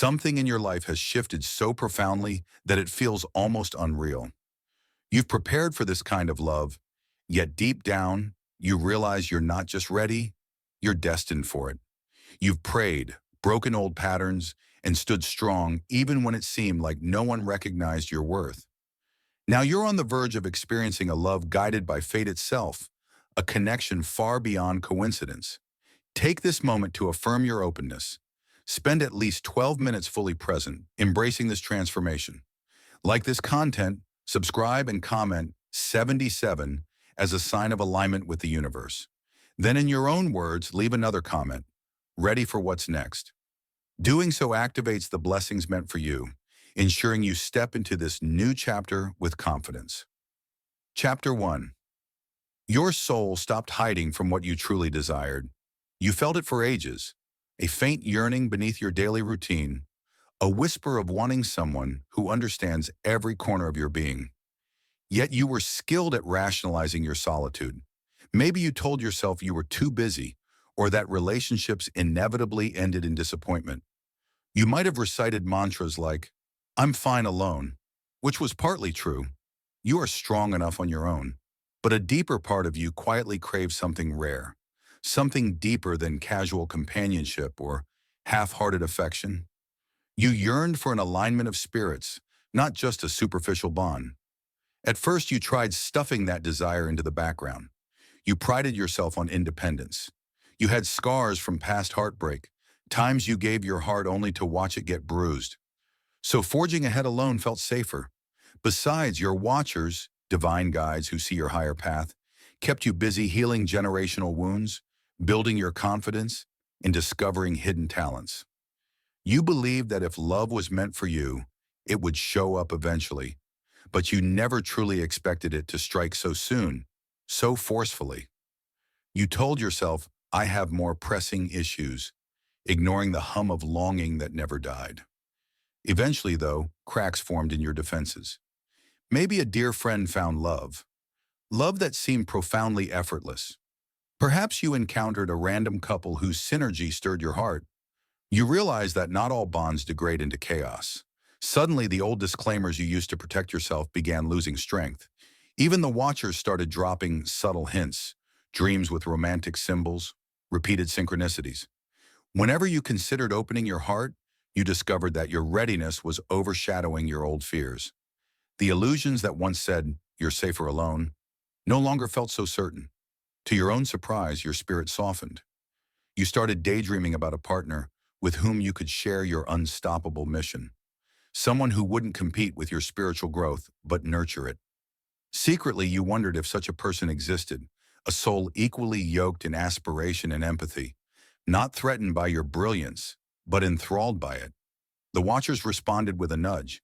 Something in your life has shifted so profoundly that it feels almost unreal. You've prepared for this kind of love, yet deep down, you realize you're not just ready, you're destined for it. You've prayed, broken old patterns, and stood strong even when it seemed like no one recognized your worth. Now you're on the verge of experiencing a love guided by fate itself, a connection far beyond coincidence. Take this moment to affirm your openness. Spend at least 12 minutes fully present, embracing this transformation. Like this content, subscribe and comment 77 as a sign of alignment with the universe. Then in your own words, leave another comment, ready for what's next. Doing so activates the blessings meant for you, ensuring you step into this new chapter with confidence. Chapter 1. Your soul stopped hiding from what you truly desired. You felt it for ages, a faint yearning beneath your daily routine, a whisper of wanting someone who understands every corner of your being. Yet you were skilled at rationalizing your solitude. Maybe you told yourself you were too busy, or that relationships inevitably ended in disappointment. You might have recited mantras like, "I'm fine alone," which was partly true. You are strong enough on your own. But a deeper part of you quietly craves something rare, something deeper than casual companionship or half-hearted affection. You yearned for an alignment of spirits, not just a superficial bond. At first, you tried stuffing that desire into the background. You prided yourself on independence. You had scars from past heartbreak, times you gave your heart only to watch it get bruised. So forging ahead alone felt safer. Besides, your watchers, divine guides who see your higher path, kept you busy healing generational wounds, building your confidence, and discovering hidden talents. You believed that if love was meant for you, it would show up eventually, but you never truly expected it to strike so soon, so forcefully. You told yourself, "I have more pressing issues," ignoring the hum of longing that never died. Eventually, though, cracks formed in your defenses. Maybe a dear friend found love, love that seemed profoundly effortless. Perhaps you encountered a random couple whose synergy stirred your heart. You realized that not all bonds degrade into chaos. Suddenly, the old disclaimers you used to protect yourself began losing strength. Even the watchers started dropping subtle hints, dreams with romantic symbols, repeated synchronicities. Whenever you considered opening your heart, you discovered that your readiness was overshadowing your old fears. The illusions that once said, "You're safer alone," no longer felt so certain. To your own surprise, your spirit softened. You started daydreaming about a partner with whom you could share your unstoppable mission. Someone who wouldn't compete with your spiritual growth, but nurture it. Secretly, you wondered if such a person existed, a soul equally yoked in aspiration and empathy, not threatened by your brilliance, but enthralled by it. The watchers responded with a nudge.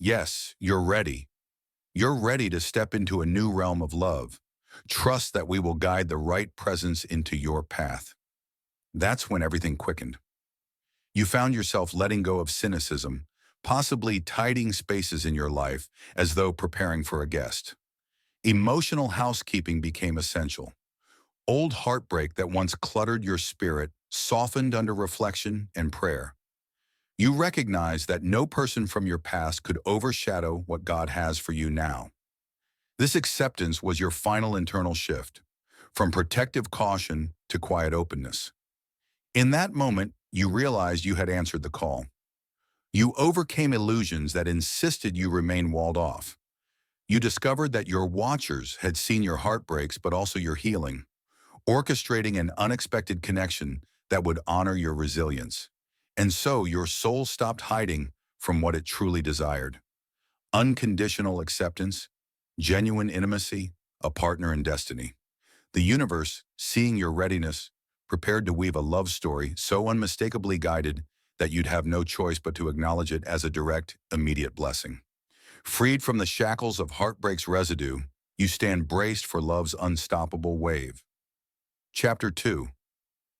Yes, you're ready. You're ready to step into a new realm of love. Trust that we will guide the right presence into your path. That's when everything quickened. You found yourself letting go of cynicism, possibly tidying spaces in your life as though preparing for a guest. Emotional housekeeping became essential. Old heartbreak that once cluttered your spirit softened under reflection and prayer. You recognized that no person from your past could overshadow what God has for you now. This acceptance was your final internal shift, from protective caution to quiet openness. In that moment, you realized you had answered the call. You overcame illusions that insisted you remain walled off. You discovered that your watchers had seen your heartbreaks but also your healing, orchestrating an unexpected connection that would honor your resilience. And so your soul stopped hiding from what it truly desired. Unconditional acceptance, genuine intimacy, a partner in destiny. The universe, seeing your readiness, prepared to weave a love story so unmistakably guided that you'd have no choice but to acknowledge it as a direct, immediate blessing. Freed from the shackles of heartbreak's residue, you stand braced for love's unstoppable wave. Chapter 2.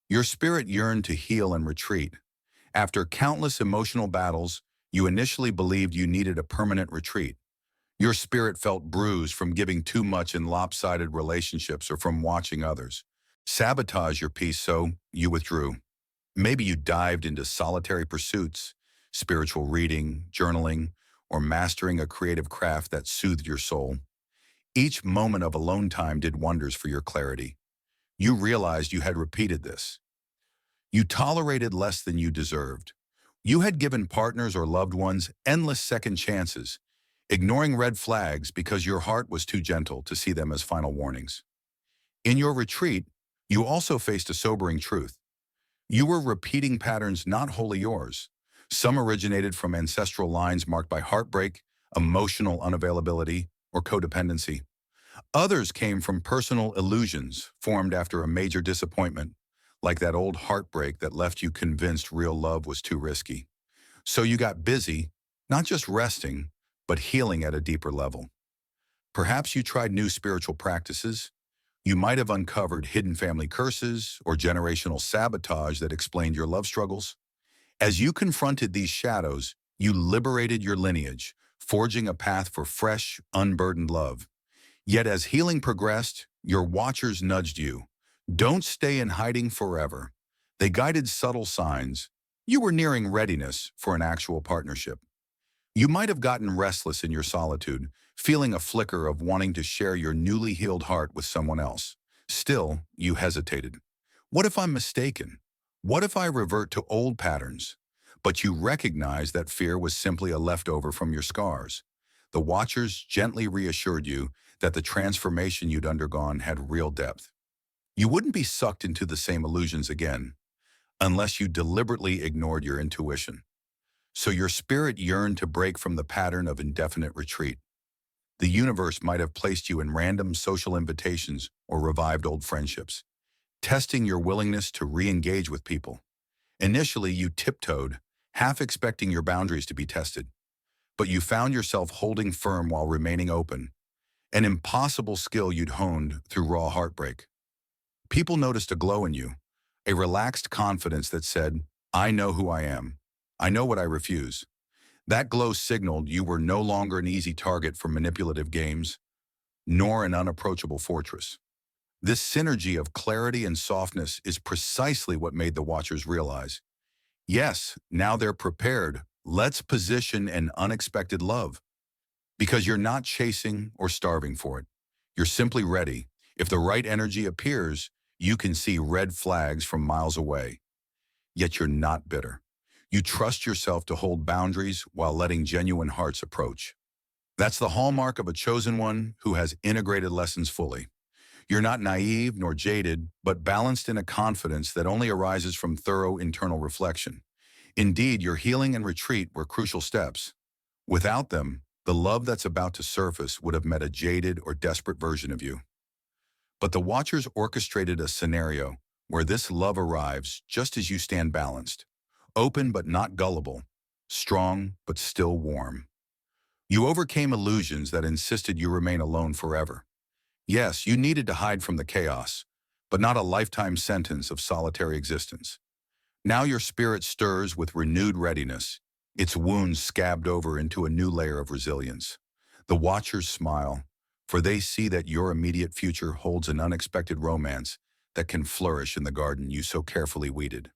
Your spirit yearned to heal and retreat. After countless emotional battles, you initially believed you needed a permanent retreat. Your spirit felt bruised from giving too much in lopsided relationships or from watching others sabotage your peace, so you withdrew. Maybe you dived into solitary pursuits, spiritual reading, journaling, or mastering a creative craft that soothed your soul. Each moment of alone time did wonders for your clarity. You realized you had repeated this. You tolerated less than you deserved. You had given partners or loved ones endless second chances, ignoring red flags because your heart was too gentle to see them as final warnings. In your retreat, you also faced a sobering truth. You were repeating patterns not wholly yours. Some originated from ancestral lines marked by heartbreak, emotional unavailability, or codependency. Others came from personal illusions formed after a major disappointment, like that old heartbreak that left you convinced real love was too risky. So you got busy, not just resting, but healing at a deeper level. Perhaps you tried new spiritual practices. You might have uncovered hidden family curses or generational sabotage that explained your love struggles. As you confronted these shadows, you liberated your lineage, forging a path for fresh, unburdened love. Yet as healing progressed, your watchers nudged you. Don't stay in hiding forever. They guided subtle signs. You were nearing readiness for an actual partnership. You might have gotten restless in your solitude, feeling a flicker of wanting to share your newly healed heart with someone else. Still, you hesitated. What if I'm mistaken? What if I revert to old patterns? But you recognized that fear was simply a leftover from your scars. The watchers gently reassured you that the transformation you'd undergone had real depth. You wouldn't be sucked into the same illusions again, unless you deliberately ignored your intuition. So your spirit yearned to break from the pattern of indefinite retreat. The universe might have placed you in random social invitations or revived old friendships, testing your willingness to re-engage with people. Initially, you tiptoed, half expecting your boundaries to be tested, but you found yourself holding firm while remaining open, an impossible skill you'd honed through raw heartbreak. People noticed a glow in you, a relaxed confidence that said, I know who I am. I know what I refuse. That glow signaled you were no longer an easy target for manipulative games, nor an unapproachable fortress. This synergy of clarity and softness is precisely what made the watchers realize. Yes, now they're prepared. Let's position an unexpected love. Because you're not chasing or starving for it. You're simply ready. If the right energy appears, you can see red flags from miles away. Yet you're not bitter. You trust yourself to hold boundaries while letting genuine hearts approach. That's the hallmark of a chosen one who has integrated lessons fully. You're not naive nor jaded, but balanced in a confidence that only arises from thorough internal reflection. Indeed, your healing and retreat were crucial steps. Without them, the love that's about to surface would have met a jaded or desperate version of you. But the Watchers orchestrated a scenario where this love arrives just as you stand balanced, open but not gullible, strong but still warm. You overcame illusions that insisted you remain alone forever. Yes, you needed to hide from the chaos, but not a lifetime sentence of solitary existence. Now your spirit stirs with renewed readiness, its wounds scabbed over into a new layer of resilience. The Watchers smile, for they see that your immediate future holds an unexpected romance that can flourish in the garden you so carefully weeded.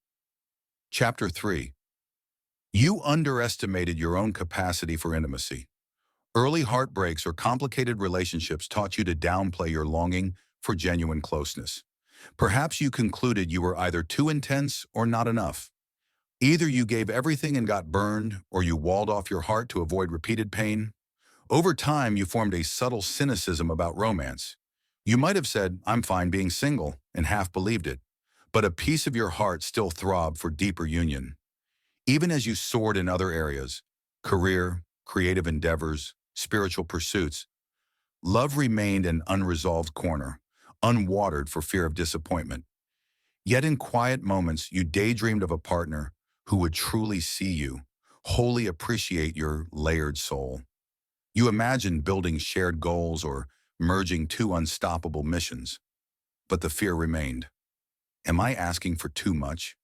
Chapter 3. You underestimated your own capacity for intimacy. Early heartbreaks or complicated relationships taught you to downplay your longing for genuine closeness. Perhaps you concluded you were either too intense or not enough. Either you gave everything and got burned, or you walled off your heart to avoid repeated pain. Over time, you formed a subtle cynicism about romance. You might have said, I'm fine being single, and half believed it. But a piece of your heart still throbbed for deeper union. Even as you soared in other areas, career, creative endeavors, spiritual pursuits, love remained an unresolved corner, unwatered for fear of disappointment. Yet in quiet moments, you daydreamed of a partner who would truly see you, wholly appreciate your layered soul. You imagined building shared goals or merging two unstoppable missions. But the fear remained. Am I asking for too much?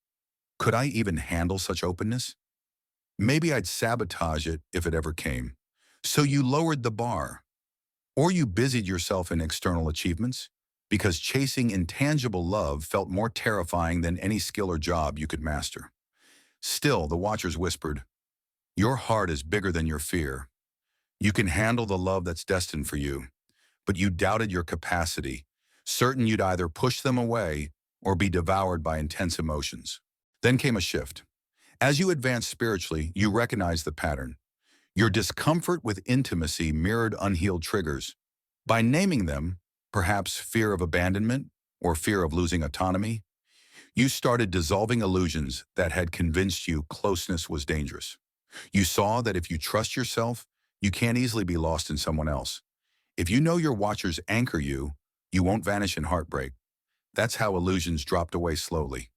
Could I even handle such openness? Maybe I'd sabotage it if it ever came. So you lowered the bar. Or you busied yourself in external achievements, because chasing intangible love felt more terrifying than any skill or job you could master. Still, the Watchers whispered, Your heart is bigger than your fear. You can handle the love that's destined for you, but you doubted your capacity, certain you'd either push them away or be devoured by intense emotions. Then came a shift. As you advanced spiritually, you recognized the pattern. Your discomfort with intimacy mirrored unhealed triggers. By naming them, perhaps fear of abandonment or fear of losing autonomy, you started dissolving illusions that had convinced you closeness was dangerous. You saw that if you trust yourself, you can't easily be lost in someone else. If you know your watchers anchor you, you won't vanish in heartbreak. That's how illusions dropped away slowly.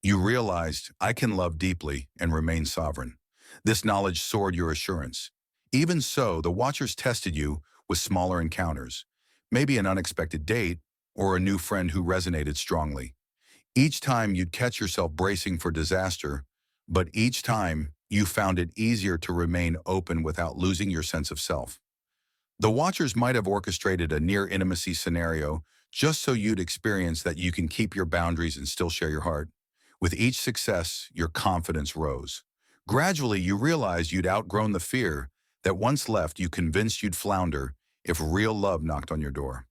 You realized, I can love deeply and remain sovereign. This knowledge soared your assurance. Even so, the watchers tested you with smaller encounters, maybe an unexpected date or a new friend who resonated strongly. Each time you'd catch yourself bracing for disaster, but each time you found it easier to remain open without losing your sense of self. The watchers might have orchestrated a near-intimacy scenario just so you'd experience that you can keep your boundaries and still share your heart. With each success, your confidence rose. Gradually, you realized you'd outgrown the fear that once left you convinced you'd flounder if real love knocked on your door.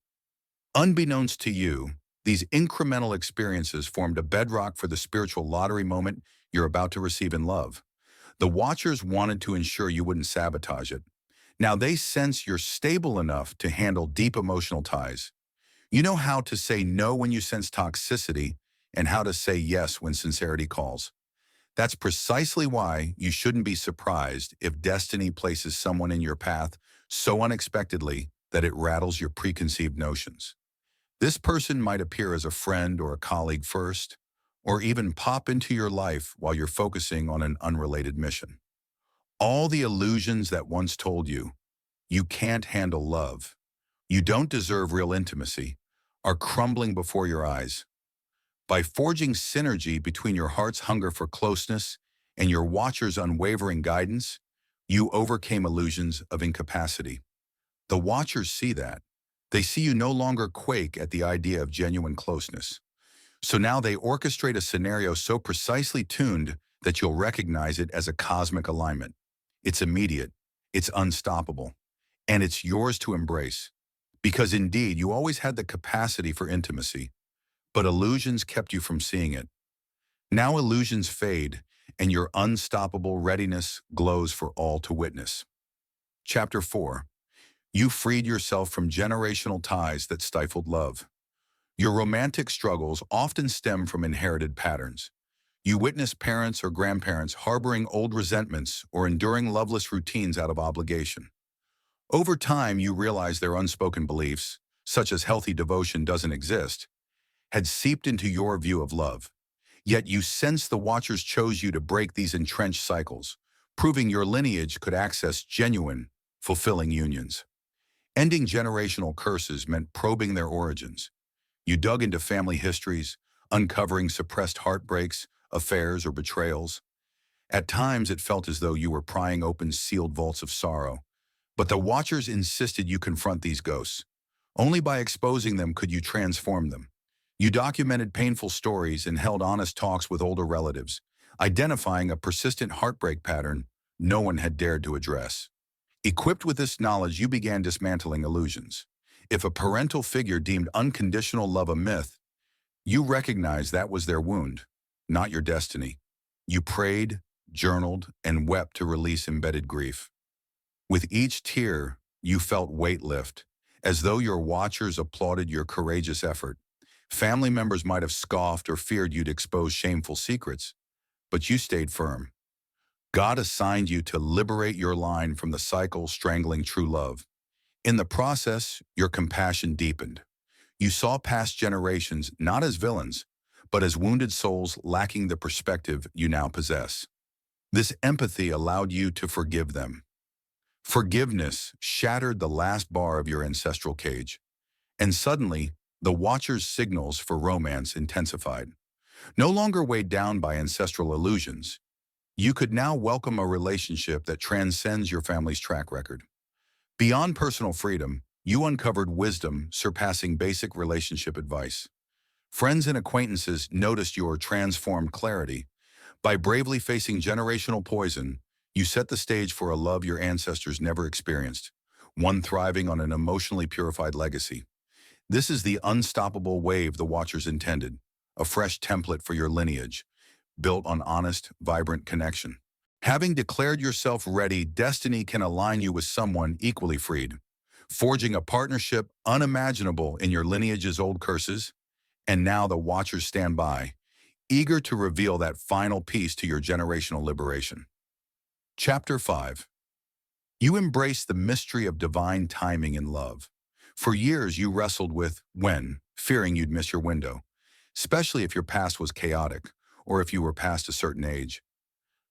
Unbeknownst to you, these incremental experiences formed a bedrock for the spiritual lottery moment you're about to receive in love. The watchers wanted to ensure you wouldn't sabotage it. Now they sense you're stable enough to handle deep emotional ties. You know how to say no when you sense toxicity and how to say yes when sincerity calls. That's precisely why you shouldn't be surprised if destiny places someone in your path so unexpectedly that it rattles your preconceived notions. This person might appear as a friend or a colleague first, or even pop into your life while you're focusing on an unrelated mission. All the illusions that once told you, you can't handle love, you don't deserve real intimacy, are crumbling before your eyes. By forging synergy between your heart's hunger for closeness and your watcher's unwavering guidance, you overcame illusions of incapacity. The watchers see that. They see you no longer quake at the idea of genuine closeness. So now they orchestrate a scenario so precisely tuned that you'll recognize it as a cosmic alignment. It's immediate, it's unstoppable, and it's yours to embrace. Because indeed, you always had the capacity for intimacy, but illusions kept you from seeing it. Now illusions fade, and your unstoppable readiness glows for all to witness. Chapter 4. You freed yourself from generational ties that stifled love. Your romantic struggles often stem from inherited patterns. You witness parents or grandparents harboring old resentments or enduring loveless routines out of obligation. Over time, you realize their unspoken beliefs, such as healthy devotion doesn't exist, had seeped into your view of love. Yet you sense the watchers chose you to break these entrenched cycles, proving your lineage could access genuine, fulfilling unions. Ending generational curses meant probing their origins. You dug into family histories, uncovering suppressed heartbreaks, affairs, or betrayals. At times, it felt as though you were prying open sealed vaults of sorrow. But the watchers insisted you confront these ghosts. Only by exposing them could you transform them. You documented painful stories and held honest talks with older relatives, identifying a persistent heartbreak pattern no one had dared to address. Equipped with this knowledge, you began dismantling illusions. If a parental figure deemed unconditional love a myth, you recognized that was their wound, not your destiny. You prayed, journaled, and wept to release embedded grief. With each tear, you felt weight lift, as though your watchers applauded your courageous effort. Family members might have scoffed or feared you'd expose shameful secrets, but you stayed firm. God assigned you to liberate your line from the cycle strangling true love. In the process, your compassion deepened. You saw past generations not as villains, but as wounded souls lacking the perspective you now possess. This empathy allowed you to forgive them. Forgiveness shattered the last bar of your ancestral cage, and suddenly, the watcher's signals for romance intensified. No longer weighed down by ancestral illusions, you could now welcome a relationship that transcends your family's track record. Beyond personal freedom, you uncovered wisdom surpassing basic relationship advice. Friends and acquaintances noticed your transformed clarity. By bravely facing generational poison, You set the stage for a love your ancestors never experienced, one thriving on an emotionally purified legacy. This is the unstoppable wave the Watchers intended, a fresh template for your lineage, built on honest, vibrant connection. Having declared yourself ready, destiny can align you with someone equally freed, forging a partnership unimaginable in your lineage's old curses. And now the Watchers stand by, eager to reveal that final piece to your generational liberation. Chapter 5. You embrace the mystery of divine timing in love. For years, you wrestled with when, fearing you'd miss your window, especially if your past was chaotic or if you were past a certain age.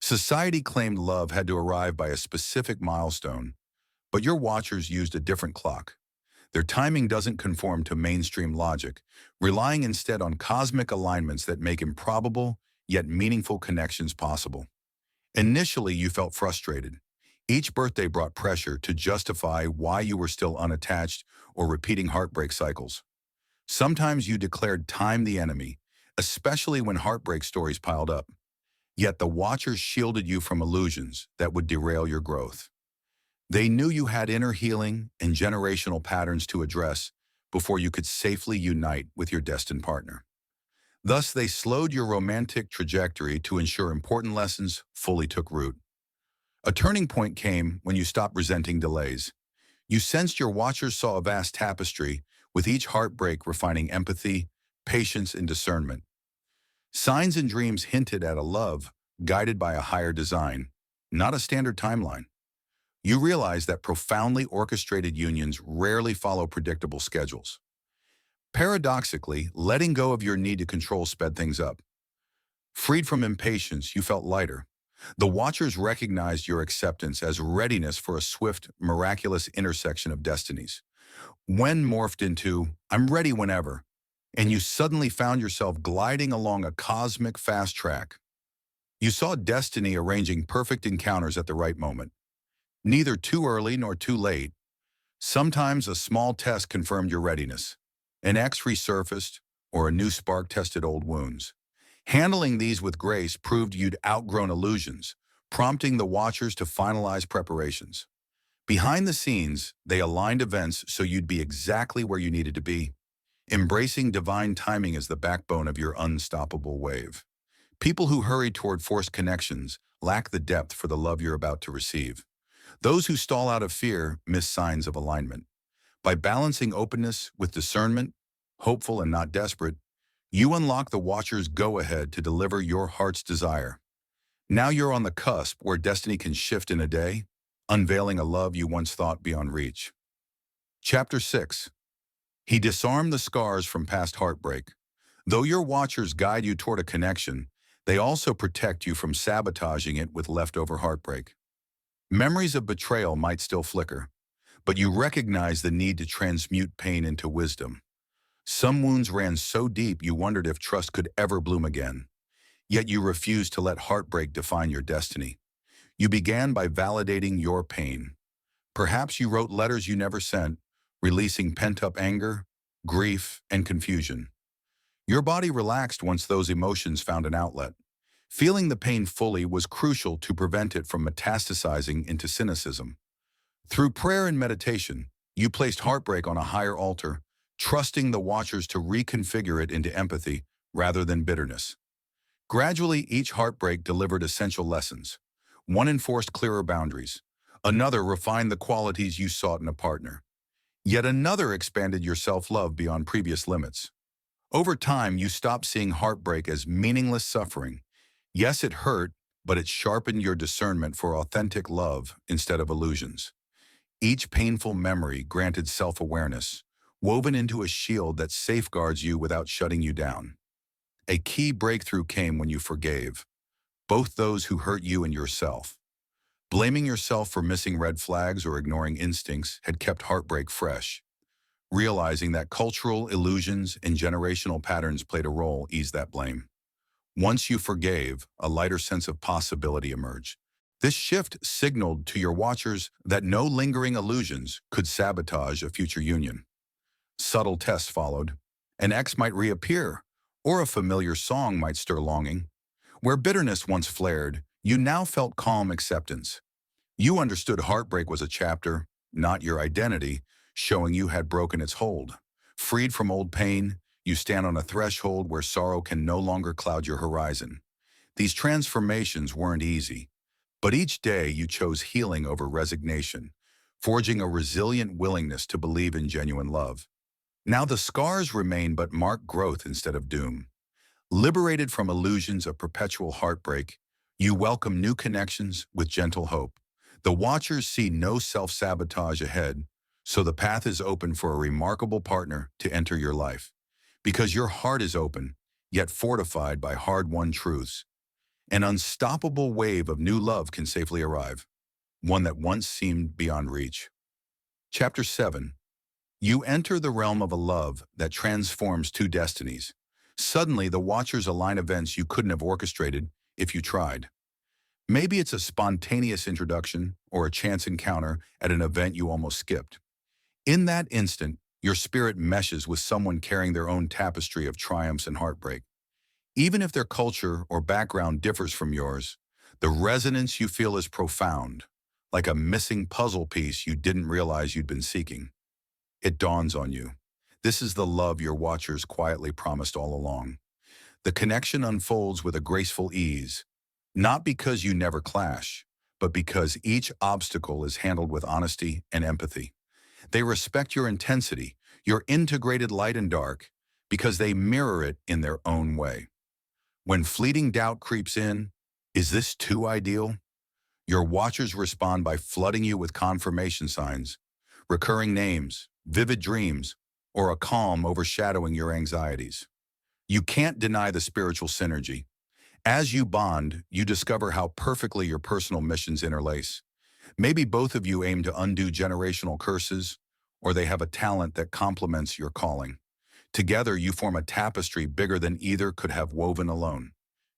Society claimed love had to arrive by a specific milestone, but your Watchers used a different clock. Their timing doesn't conform to mainstream logic, relying instead on cosmic alignments that make improbable, yet meaningful connections possible. Initially, you felt frustrated. Each birthday brought pressure to justify why you were still unattached or repeating heartbreak cycles. Sometimes you declared time the enemy, especially when heartbreak stories piled up. Yet the Watchers shielded you from illusions that would derail your growth. They knew you had inner healing and generational patterns to address before you could safely unite with your destined partner. Thus, they slowed your romantic trajectory to ensure important lessons fully took root. A turning point came when you stopped resenting delays. You sensed your Watchers saw a vast tapestry, with each heartbreak refining empathy, patience, and discernment. Signs and dreams hinted at a love guided by a higher design, not a standard timeline. You realized that profoundly orchestrated unions rarely follow predictable schedules. Paradoxically, letting go of your need to control sped things up. Freed from impatience, you felt lighter. The Watchers recognized your acceptance as readiness for a swift, miraculous intersection of destinies. When morphed into, I'm ready whenever, and you suddenly found yourself gliding along a cosmic fast track. You saw destiny arranging perfect encounters at the right moment. Neither too early nor too late. Sometimes a small test confirmed your readiness. An X resurfaced, or a new spark tested old wounds. Handling these with grace proved you'd outgrown illusions, prompting the Watchers to finalize preparations. Behind the scenes, they aligned events so you'd be exactly where you needed to be. Embracing divine timing as the backbone of your unstoppable wave. People who hurry toward forced connections lack the depth for the love you're about to receive. Those who stall out of fear miss signs of alignment. By balancing openness with discernment, hopeful and not desperate, you unlock the Watcher's go-ahead to deliver your heart's desire. Now you're on the cusp where destiny can shift in a day, unveiling a love you once thought beyond reach. Chapter 6. He disarmed the scars from past heartbreak. Though your Watchers guide you toward a connection, they also protect you from sabotaging it with leftover heartbreak. Memories of betrayal might still flicker, but you recognize the need to transmute pain into wisdom. Some wounds ran so deep you wondered if trust could ever bloom again. Yet you refused to let heartbreak define your destiny. You began by validating your pain. Perhaps you wrote letters you never sent, releasing pent-up anger, grief, and confusion. Your body relaxed once those emotions found an outlet. Feeling the pain fully was crucial to prevent it from metastasizing into cynicism. Through prayer and meditation, you placed heartbreak on a higher altar, trusting the Watchers to reconfigure it into empathy rather than bitterness. Gradually, each heartbreak delivered essential lessons. One enforced clearer boundaries. Another refined the qualities you sought in a partner. Yet another expanded your self-love beyond previous limits. Over time, you stopped seeing heartbreak as meaningless suffering. Yes, it hurt, but it sharpened your discernment for authentic love instead of illusions. Each painful memory granted self-awareness, woven into a shield that safeguards you without shutting you down. A key breakthrough came when you forgave, both those who hurt you and yourself. Blaming yourself for missing red flags or ignoring instincts had kept heartbreak fresh. Realizing that cultural illusions and generational patterns played a role eased that blame. Once you forgave, a lighter sense of possibility emerged. This shift signaled to your Watchers that no lingering illusions could sabotage a future union. Subtle tests followed. An ex might reappear, or a familiar song might stir longing. Where bitterness once flared, You now felt calm acceptance. You understood heartbreak was a chapter, not your identity, showing you had broken its hold. Freed from old pain, you stand on a threshold where sorrow can no longer cloud your horizon. These transformations weren't easy, but each day you chose healing over resignation, forging a resilient willingness to believe in genuine love. Now the scars remain but mark growth instead of doom. Liberated from illusions of perpetual heartbreak, you welcome new connections with gentle hope. The watchers see no self-sabotage ahead, so the path is open for a remarkable partner to enter your life. Because your heart is open, yet fortified by hard-won truths, an unstoppable wave of new love can safely arrive, one that once seemed beyond reach. Chapter 7. You enter the realm of a love that transforms two destinies. Suddenly, the watchers align events you couldn't have orchestrated if you tried. Maybe it's a spontaneous introduction or a chance encounter at an event you almost skipped. In that instant, your spirit meshes with someone carrying their own tapestry of triumphs and heartbreak. Even if their culture or background differs from yours, the resonance you feel is profound, like a missing puzzle piece you didn't realize you'd been seeking. It dawns on you. This is the love your watchers quietly promised all along. The connection unfolds with a graceful ease, not because you never clash, but because each obstacle is handled with honesty and empathy. They respect your intensity, your integrated light and dark, because they mirror it in their own way. When fleeting doubt creeps in, is this too ideal? Your watchers respond by flooding you with confirmation signs, recurring names, vivid dreams, or a calm overshadowing your anxieties. You can't deny the spiritual synergy. As you bond, you discover how perfectly your personal missions interlace. Maybe both of you aim to undo generational curses, or they have a talent that complements your calling. Together, you form a tapestry bigger than either could have woven alone.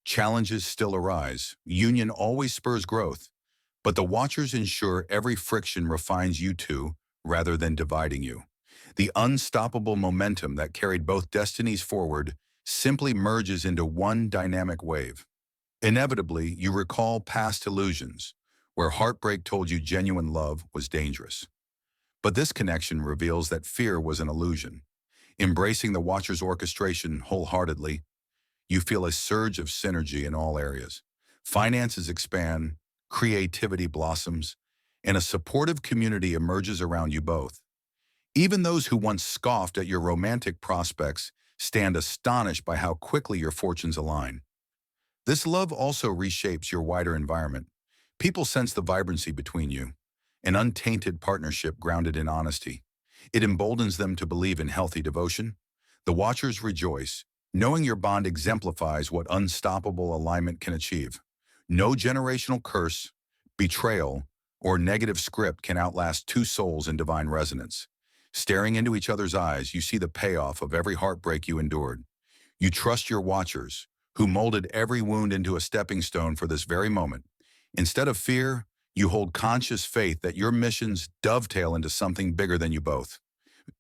Challenges still arise. Union always spurs growth, but the watchers ensure every friction refines you two rather than dividing you. The unstoppable momentum that carried both destinies forward simply merges into one dynamic wave. Inevitably, you recall past illusions, where heartbreak told you genuine love was dangerous. But this connection reveals that fear was an illusion. Embracing the watcher's orchestration wholeheartedly, you feel a surge of synergy in all areas. Finances expand, creativity blossoms, and a supportive community emerges around you both. Even those who once scoffed at your romantic prospects stand astonished by how quickly your fortunes align. This love also reshapes your wider environment. People sense the vibrancy between you, an untainted partnership grounded in honesty. It emboldens them to believe in healthy devotion. The watchers rejoice, knowing your bond exemplifies what unstoppable alignment can achieve. No generational curse, betrayal, or negative script can outlast two souls in divine resonance. Staring into each other's eyes, you see the payoff of every heartbreak you endured. You trust your watchers, who molded every wound into a stepping stone for this very moment. Instead of fear, you hold conscious faith that your missions dovetail into something bigger than you both.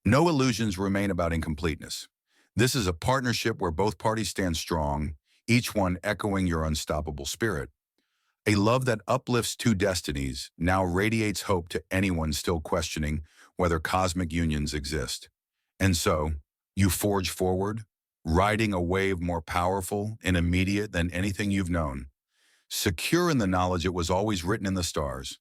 No illusions remain about incompleteness. This is a partnership where both parties stand strong, each one echoing your unstoppable spirit. A love that uplifts two destinies now radiates hope to anyone still questioning whether cosmic unions exist. And so, you forge forward, riding a wave more powerful and immediate than anything you've known. Secure in the knowledge it was always written in the stars.